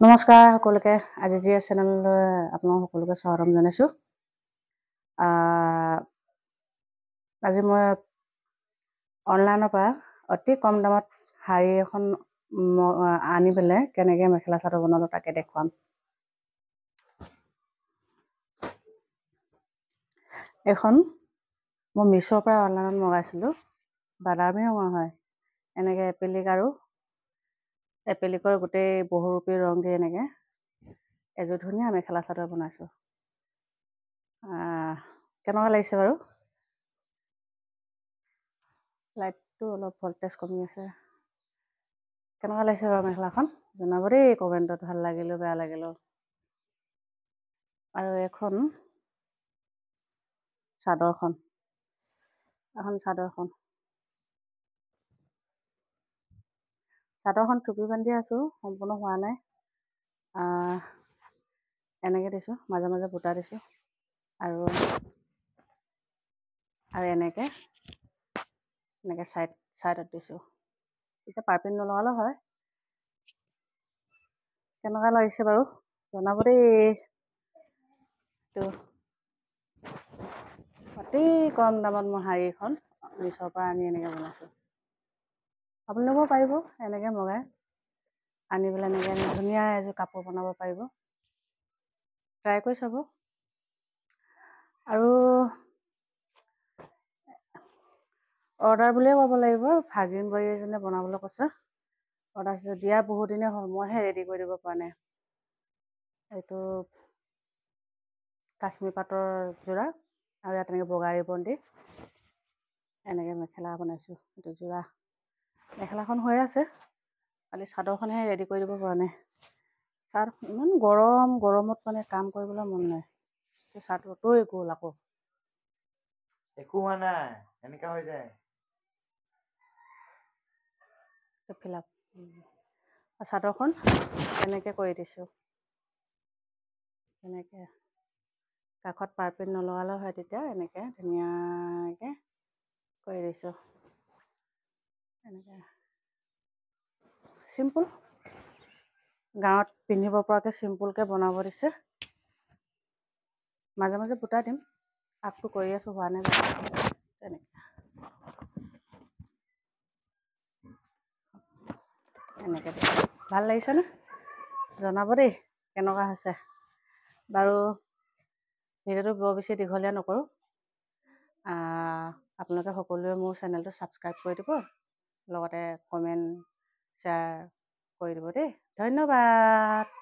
নমস্কাৰ সকলোকে আজি জিএছ চেনেললৈ আপোনালোক সকলোকে স্বাগতম জনাইছোঁ। আজি মই অনলাইনৰ পৰা অতি কম দামত শাৰী এখন আনি পেলাই কেনেকৈ মেখেলা চাদৰ বনালোঁ তাকে দেখুৱাম। এখন মই মিছ'ৰ পৰা অনলাইনত মগাইছিলোঁ, বাদামী ৰঙৰ হয়। এনেকৈ এপ্লিকৰ গোটেই বহুৰূপী ৰং দি এনেকৈ এযোৰ ধুনীয়া মেখেলা চাদৰ বনাইছোঁ। কেনেকুৱা লাগিছে বাৰু? লাইটটো অলপ ভল্টেজ কমি আছে। কেনেকুৱা লাগিছে বাৰু মেখেলাখন? জনাব দেই কমেণ্টত, ভাল লাগিলেও বেয়া লাগিলেও। আৰু এখন চাদৰখন টুপি বান্ধি আছোঁ, সম্পূৰ্ণ হোৱা নাই। এনেকৈ দিছোঁ, মাজে মাজে বুটা দিছোঁ আৰু এনেকৈ ছাইডত দিছোঁ। এতিয়া পাইপিং নলগালেও হয়। কেনেকুৱা লাগিছে বাৰু জনাব দেই। অতি কম দামত মই শাৰীখন মিছ'ৰ পৰা আনি এনেকৈ বনাইছোঁ। আপোনালোকেও পাৰিব এনেকৈ মগাই আনি পেলাই এনেকৈ ধুনীয়া এযোৰ কাপোৰ বনাব পাৰিব। ট্ৰাই কৰি চাব। আৰু অৰ্ডাৰ বুলিয়ে ক'ব লাগিব, ভাগিন বোৱাৰী এজনীয়ে বনাবলৈ কৈছে। অৰ্ডাৰ দিয়া বহুত দিনেই হ'ল, মইহে ৰেডি কৰি দিব পৰা নাই। এইটো কাশ্মীৰ পাটৰ যোৰা আৰু ইয়াত এনেকৈ বগা ৰিবন দি এনেকৈ মেখেলা বনাইছোঁ। এইটো যোৰা মেখেলাখন হৈ আছে, খালি চাদৰখনহে ৰেডি কৰি দিব পৰা নাই। ইমান গৰমত মানে কাম কৰিবলৈ মন নাই। চাদৰটোৱে গ'ল আকৌ। একো হোৱা নাই, এনেকা হৈ যায়। চাদৰখন এনেকৈ কৰি দিছোঁ। এনেকৈ কাষত পাইপিং নলগালেও হয়, তেতিয়া এনেকৈ ধুনীয়াকৈ কৰি দিছোঁ। এনেকৈ চিম্পুল, গাঁৱত পিন্ধিব পৰাকৈ চিম্পুলকৈ বনাব দিছে। মাজে মাজে বুটা দিম, আগটো কৰি আছোঁ, হোৱা নাই এনেকৈ ভাল লাগিছেনে? জনাব দেই কেনেকুৱা হৈছে। বাৰু ভিডিঅ'টো বৰ বেছি দীঘলীয়া নকৰোঁ। আপোনালোকে সকলোৱে মোৰ চেনেলটো ছাবস্ক্ৰাইব কৰি দিব, লগতে কমেণ্ট শ্বেয়াৰ কৰি দিব দেই। ধন্যবাদ।